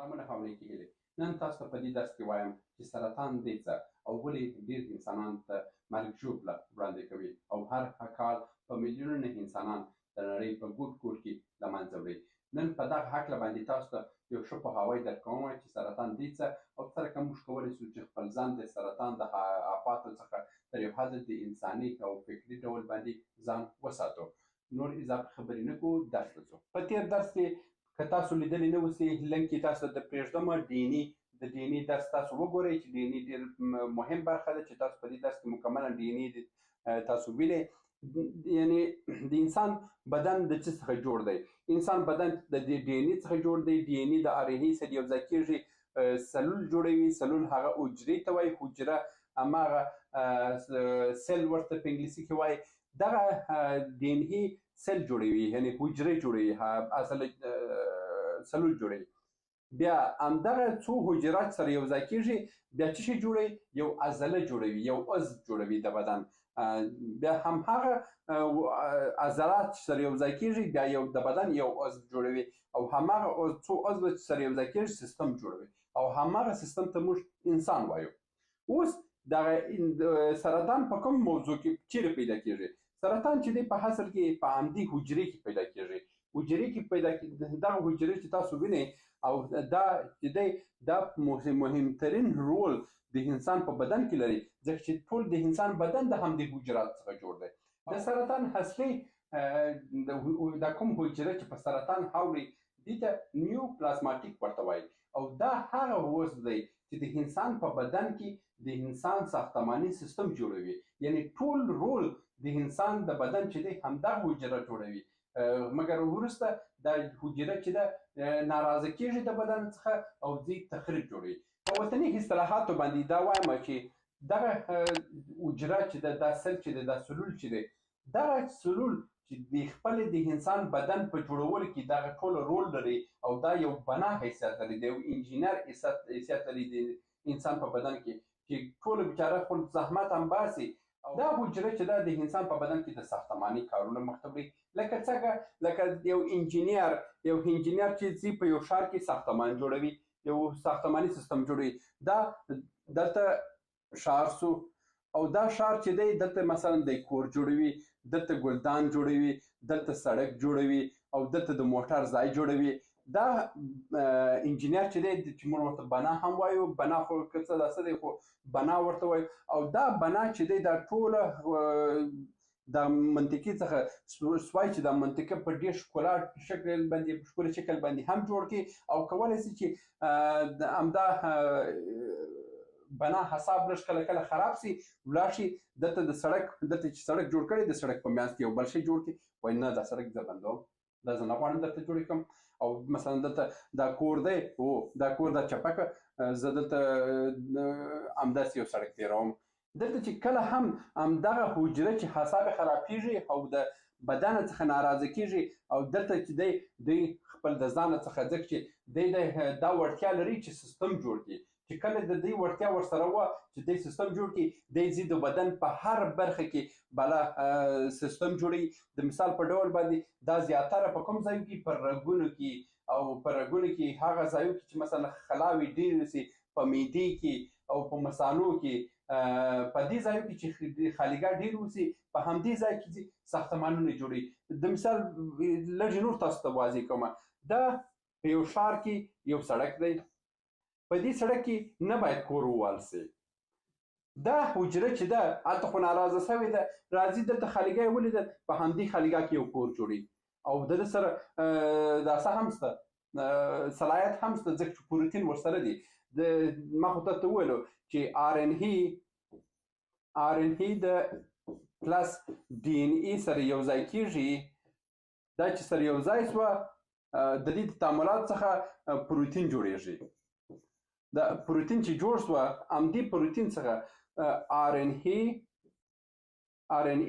سلامونه حواله کېږي. نن تاسو ته په دې درس کې وایم چې سرطان دی څه او ولې ډېر انسانانو ته مرګ ژوبله وړاندې کوي او هر کال په میلیونونه انسانان د نړۍ په ګوټ ګوټ کې له منځه وړي. نن په دغه هکله باندې تاسو ته یو ښه پوهاوی درکوم چې سرطان دی څه او څرنګه موږ کولی شو چې خپل ځان د سرطان د آفاتو څخه تر یو حده د انساني او فکري ډول باندې ځان وساتو. نور اضافه خبرې نه کوو، درس ته ځو. په تېر درس کې که تاسو لیدلی نه اوسئ، لینک کې تاسو ته پرېږدم د ډي ان اي درس تاسو وګورئ چې ډي ان اي ډېر مهم برخه ده چې تاسو په دې درس کې مکملا ډي ان اي تاسو وینئ. یعنې د انسان بدن د څه څخه جوړ دی؟ انسان بدن د ډي ان اي څخه جوړ دی. ډي ان اي د ار ان اي سره یوځای کېږي، سلول جوړوي. سلول هغه حجرې ته وایي، حجره هماغه سل ورته په انګلیسي کې وایي. دغه ډي ان اي سل جوړوي، یعنې حجرې جوړوي، سلول جوړوي. بیا همدغه څو حجرات سره یوځای کېږي، بیا څه شی جوړوي؟ یو عضله جوړوي، یو عضو جوړوي د بدن. بیا همهغه عضلات سره یوځای کېږي، بیا یو د بدن یو عضو جوړوي او همهغه څو عضو سره یوځای کېږي سیستم جوړوي او همهغه سیستم ته موږ انسان وایو. اوس دغه سرطان په کوم موضوع کې چیرې پیدا کېږي؟ سرطان چې دی په اصل کې په همدې حجرې کې پیدا کېږي. حجرې کې پیدا کېږي. دغه حجرې چې تاسو وینئ او دا چې دی دا مهمترین رول د انسان په بدن کې لري، ځکه چې ټول د انسان بدن د همدې حجرات څخه جوړ دی. د سرطان اصلي دا کوم حجره چې په سرطان اوري دې ته نیو پلازماټیک ورته وایي او دا هغه عضو دی چې د انسان په بدن کې د انسان ساختماني سیستم جوړوي. یعنې ټول رول د انسان د بدن چې دی همدغه حجره جوړوي، مګر وروسته دا حجره چې ده ناراضه کېږي د بدن څخه او ځي تخریب جوړوي. په وطني اصطلاحاتو باندې دا وایم چې دغه حجره چې ده، دا سل چې ده، دا سلول چې دی، دغه سلول چې د خپل د انسان بدن په جوړولو کې دغه ټول رول لري او دا یو بنا حیثیت لري، د یو انجینر حیثیت لري د انسان په بدن کې، چې ټوله بیچاره خپل زحمت هم باسي. دا حجره چې ده د انسان په بدن کې د ساختماني کارونه مخته وړي. لکه څنګه؟ لکه یو انجینر چې ځي په یو ښار کې ساختمان جوړوي، یو ساختماني سیستم جوړوي. دا دلته ښار سو او دا ښار چې دی دلته مثلا د کور جوړوي، دلته ګلدان جوړوي، دلته سړک جوړوي او دلته د موټر ځای جوړوي. دا انجینر چې دی چې موږ ورته بنا هم وایو، بنا خو که څه داسې دی خو بنا ورته وایو. او دا بنا چې دی دا ټوله د منطقې څخه سوای چې دا منطقه په ډېر ښکلا شکل باندې، په ښکلي شکل باندې هم جوړ کړي او کولی شي چې همدا بنا حساب لږ کله کله خراب سي، ولاړ شي دلته د سړک، دلته چې سړک جوړ کړی د سړک په منځ کې یو بل شی جوړ کړي، وایي نه دا سړک زه بندوم، دا زه نه غواړم درته جوړ کړم. او مثلا دلته دا کور دی، دا کور دا چپکه، زه دلته همداسې یو سړک تېروم. دلته چې کله هم همدغه حجره چې حساب خرابېږي او د بدن څخه ناراضه کېږي او دلته چې دی خپل د ځانه څخه، ځکه چې دی دا وړتیا لري چې سیستم جوړ کړي، چې کله د دې وړتیا ورسره وه چې دی سیستم جوړ کړي، دی ځي د بدن په هر برخه کې بله سیستم جوړوي. د مثال په ډول باندې دا زیاتره په کوم ځایو کې؟ په رګونو کې، او په رګونو کې هغه ځایو کې چې مثلا خلاوې ډېرې سي، په معدې کې او په مثانو کې، په دې ځایو کې چې خالیګاه ډېر اوسي، په همدې ځای کې ساختمانونه جوړوي. د مثال لږ نور تاسو ته واضح کومه، دا په یو ښار کې یو سړک دی، په دې سړک کې نه باید کور ووال سي. دا حجره چې ده هلته خو ناراضه سوې ده، راځي دلته خالیګاه یې ولیده، په همدې خالیګاه کې یو کور جوړوي او د ده سره دا څه هم شته، صلاحیت هم شته، ځکه چې پروتین ورسره دي. ما خو تاسو ته وویلو چې آر ان ای د پلس ډي ان ای سره یوځای کېږي. دا چې سره یوځای شوه د دې تعاملات څخه پروتین جوړېږي. دا پروتین چې جوړ شوه، همدې پروتین څخه آر ان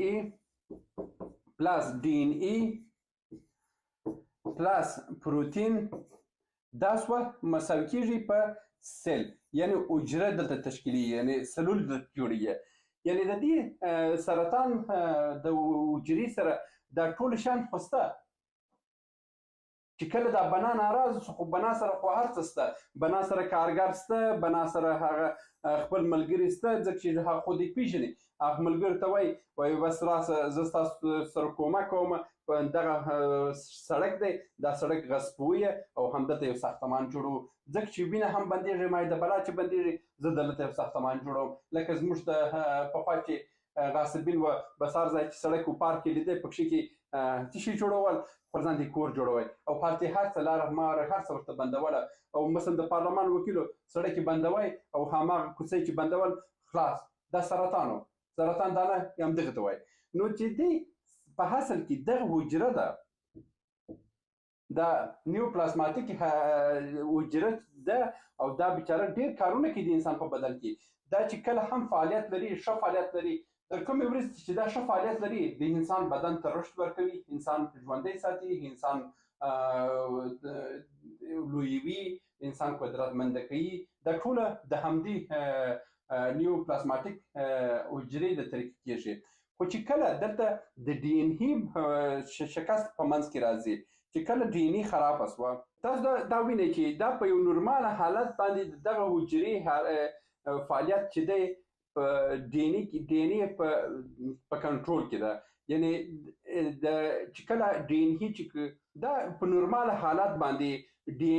ای پلس ډي ان ای پلس پروتین دا شوه مساوي کېږي په سل، یعنې حجره دلته تشکیلي، یعنې سلول دلته جوړېږي. یعنې د دې سرطان د حجرې سره دا ټول شیان خو شته چې کله دا بنا ناراض شو خو بنا سره خو هر څه شته، بنا سره کارګر شته، بنا سره هغه خپل ملګري شته، ځکه چې هغه خو دې پېژني، هغه ملګرو ته وایي بس راسه زه ستاسو سره کومک کوم، دغه سړک دی، دا سړک غصبویه او همدلته یو ساختمان جوړوو، ځکه چې وینه هم بندېږي، مایع د بلا چې بندېږي، زه دلته یو ساختمان جوړوم. لکه زموږ د پخوا چې غاصبین و بس هر ځای چې سړک و پارک یې لیده پکښې کې څه شي جوړول، خپل ځان کور جوړوئ او هلته یې هر څه لاره ماره هر څه ورته بندوله، او مثلا د پارلمان وکیلو سړک یې بندوئ او هماغه کوڅه چې بندول خلاص، دا سرطان و، سرطان دانه همدغه ته وایي. نو چې دی په اصل کې دغه حجره ده، دا نیوپلازماتیک حجره ده، او دا بیچاره ډېر کارونه کوي د انسان په بدن کې. دا چې کله هم فعالیت لري، ښه فعالیت لري، تر کومې ورځې چې دا ښه فعالیت لري د انسان بدن ته رشد ورکوي، انسان ژوندی ساتي، انسان لویوي، انسان قدرتمنده کوي. دا ټوله د همدې نیوپلازماتیک حجرې د طریقې کېږي. خو چې کله دلته د ډي ان اي شکست په منځ کې راځي، چې کله ډي ان اي خرابه شوه، تاسو دا وینئ چې دا په یو نورمال حالت باندې دغه حجرې فعالیت چې دی په ډي ان اي په کنټرول کې ده. یعنې چې کله ډي ان اي چې دا په نورمال حالت باندې ډي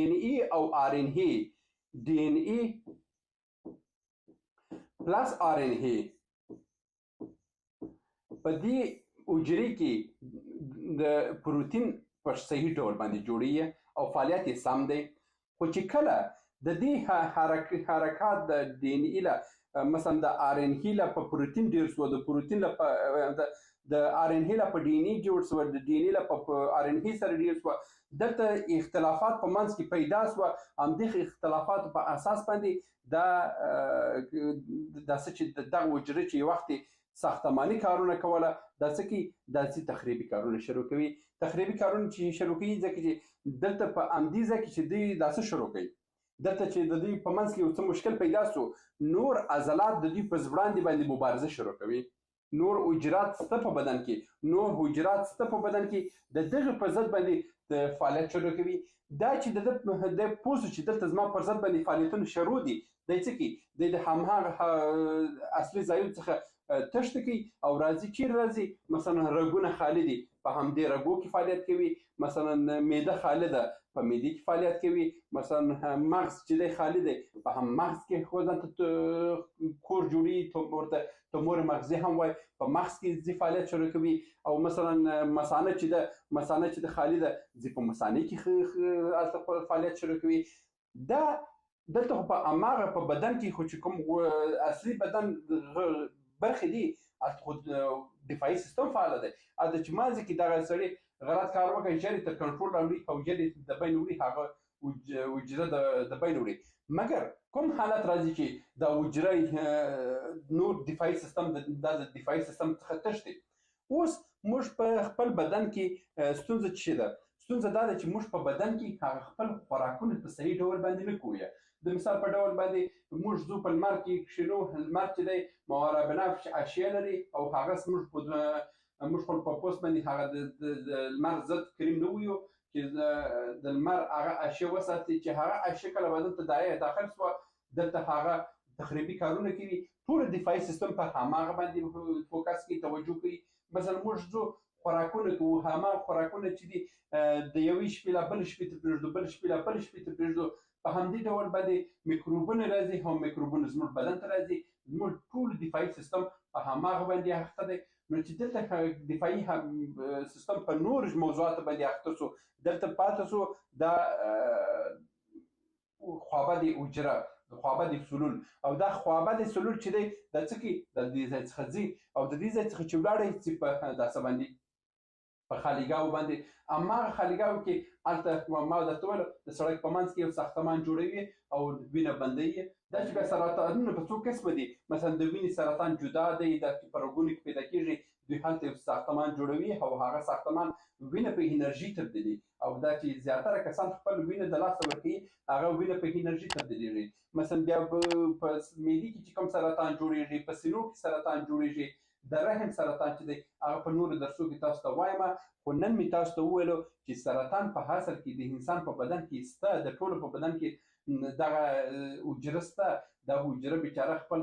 ان اي او آر ان اي، ډي ان اي پلس آر ان اي په دې حجرې کې د پروتین په صحیح ډول باندې جوړیږي او فعالیت یې سم دی. خو چې کله د دې حرکات د ډي ان اي له مثلا د آر ان اي له په پروتین ډېر شو، د پروتین له د آر ان اي له په ډي ان اي جوړ شو، د ډي ان اي له په آر ان اي سره ډېر شو، دلته اختلافات په منځ کې پیدا شوه. همدغه اختلافاتو په اساس باندې دا څه چې دغه حجره چې یو وخت ساختماني کارونه کوله، دا څه کوي، دا چې تخریبي کارونه شروع کوي. تخریبي کارونه چې شروع کوي ځکه چې دلته په همدې ځای کې چې دوی دا څه شروع کوي، دلته چې د دوی په منځ کې یو څه مشکل پیدا شو، نور عضلات د دوی په وړاندې باندې مبارزه شروع کوي. نور حجرات شته په بدن کې، نور حجرات شته په بدن کې د دغه په ضد باندې د فعالیت شروع کوي. دا چې د پوه شو چې دلته زما پر ضد باندې فعالیتونه شروع دي، دی څه کوي، دی د هماغه اصلي ځایونو څخه تشته کوي او راځي. چیرې راځي؟ مثلا رګونه خالي دي، په همدې رګو کې فعالیت کوي. مثلا معده خالي ده، په معدې کې فعالیت کوي. مثلا مغز چې دی خالي دی، په هم مغز کې خو ځانته کور جوړي، ورته تومور مغزي هم وایي، په مغز کې ځي فعالیت شروع کوي. او مثلا مثانه چې ده خالي ده، ځي په مثانې کې فعالیت شروع کوي. دا دلته خو په هماغه په بدن کې خو چې کوم اصلي بدن برخې دي، خو دفاعي سیستم فعاله دی. د چې مازې کې دغه سړي غلط کار وکړي، ژر یې تر کنټرول راوړي او ژر یې د بین وړي، هغه حجره د بین وړي. مګر کوم حالت راځي چې دا حجره نور دفاعي سیستم د دفاعي سیستم څخه تښتي. اوس موږ په خپل بدن کې ستونزه څه شي ده؟ ستونزه دا ده چې موږ په بدن کې هغه خپل خوراکونه په صحیح ډول باندې نه کوو. د مثال په ډول باندې موږ ځو په لمر کې کښېنو، لمر چې دی مواره بنفش اشیاء لري او هغه موږ خپل په پوست باندې هغه د لمر ضد کریم نه ویو چې د لمر هغه اشیاء وساتي، چې هغه اشیاء کله بدن ته داخل شوه، دلته هغه تخریبي کارونه کوي. ټول دفاعي سیستم په هماغه باندې فوکس کوي، توجه کوي. مثلا موږ ځو خوراکونه کوو، هماغه خوراکونه چې دي د یوې شپې لا بلې شپې ته پرېږدو، بلې شپې لا بلې شپې ته پرېږدو، په همدې ډول باندې میکروبونه راځي او میکروبونه زموږ بدن ته راځي. زموږ ټول دفاعي سیستم په هماغه باندې اخته دی. نو چې دلته دفاعي سیستم په نور موضوعاتو باندې اخته شو، دلته پاتې شو دا خوابدې حجره، خوابدې سلول. او دا خوابدې سلول چې دی دا څه کوي، د دې ځای څخه ځي او د دې ځای څخه چې ولاړی ځي په داسې باندې په خالیګاو باندې. هماغه خالیګاو کې هلته ما درته ویل د سړک په منځ کې یو ساختمان جوړوي او وینه بندوي. دا چې بیا سرطانونه په څو قسمه دي، مثلا د وینې سرطان جدا دی، دا په رګونو کې پیدا کېږي. دوی هلته یو ساختمان جوړوي او هغه ساختمان وینه په انرژي تبدیلوي. او دا چې زیاتره کسان خپل وینه د لاسه ورکوي، هغه وینه په انرژي تبدیلېږي. مثلا بیا په معدې کې چې کوم سرطان جوړېږي، په سینو کې سرطان جوړېږي، د رحم سرطان چې دی هغه په نورو درسو کې تاسو ته وایم، خو نن مې تاسو ته وویلو چې سرطان په اصل کې د انسان په بدن کې شته، د ټولو په بدن کې دغه حجره شته. دا حجره بیچاره خپل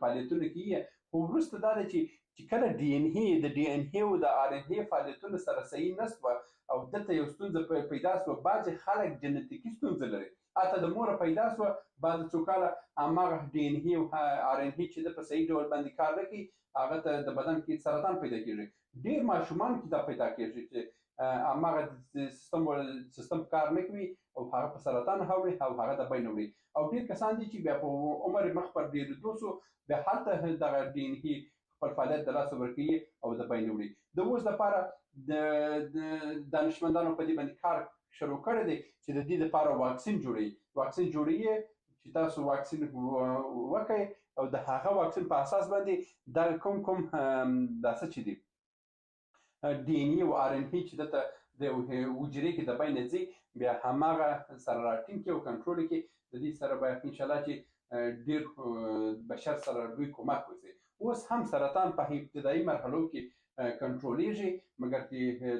فعالیتونه کوي، خو وروسته دا ده چې کله ډي ان اي د ډي ان اي او د ار ان اي فعالیتونه سره صحیح نه شوه او دلته یو ستونزه پیدا شوه. بعضې خلک جنتیکي ستونزه لري، حتی د موره پیدا شوه، بعد څو کاله هماغه ډي ان اي او ار ان اي چې د په صحیح ډول باندې کار نه کوي، هغه ته د بدن کې سرطان پیدا کېږي. ډېر ماشومان کې دا پیدا کېږي چې هماغه سیستم کار نه کوي او هغه په سرطان اوړي او هغه د بین وړي. او ډېر کسان دي چې بیا په عمر مخ پر ډېرېدو شو، بیا هلته دغه ډي ان اي خپل فعالیت د لاسه ورکوي او د بین وړي. د اوس لپاره د دانشمندانو په دې باندې کار شروع کړی دی چې د دې لپاره واکسین جوړوي چې تاسو واکسین وکړئ او د هغه واکسین په اساس باندې دا کوم دا څه چې دي ډي ان اي او ار ان اي چې دلته د حجرې کې د بینه ځي، بیا هماغه سره راټینګ کړي او کنټرول کړي. د دې سره به انشاءالله چې ډېر بشر سره لوی کومک وشي. اوس هم سرطان په ابتدایي مرحلو کې کنټرولېږي، مګر چې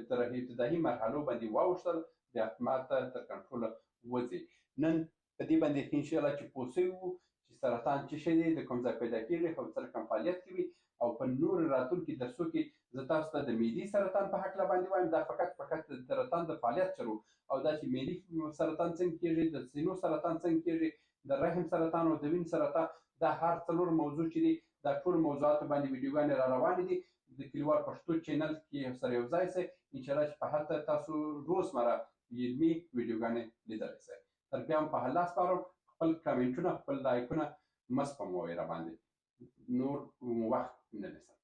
تر ابتدایي مرحلو باندې واوښتل بیا ماته تر کنټروله وځي. نن په دې باندې انشاءالله چې پوه شوي وو چې سرطان څه شی دی، د کوم ځای پیدا کېږي او څه رقم فعالیت کوي. او په نورو راتلونکي درسو کې زه تاسو ته د معدې سرطان په هکله باندې وایم. دا فقط د سرطان د فعالیت چلو او دا چې معدې سرطان څنګه کېږي، د سینو سرطان څنګه کېږي، د رحم سرطان او د وینې سرطان، دا هر څلور موضوع چې دي دا ټول موضوعاتو باندې ویډیوګانې را روانې دي. د کلیوال پښتو چینل کې سره یو ځای شئ، انشاءالله چې په هلته تاسو روزمره علمي ویډیوګانې لیدلی شئ. تر بیا هم په الله سپارم، خپل کمنټونه خپل لایکونه مه سپموئ راباندې، نور وخت نه نیسم.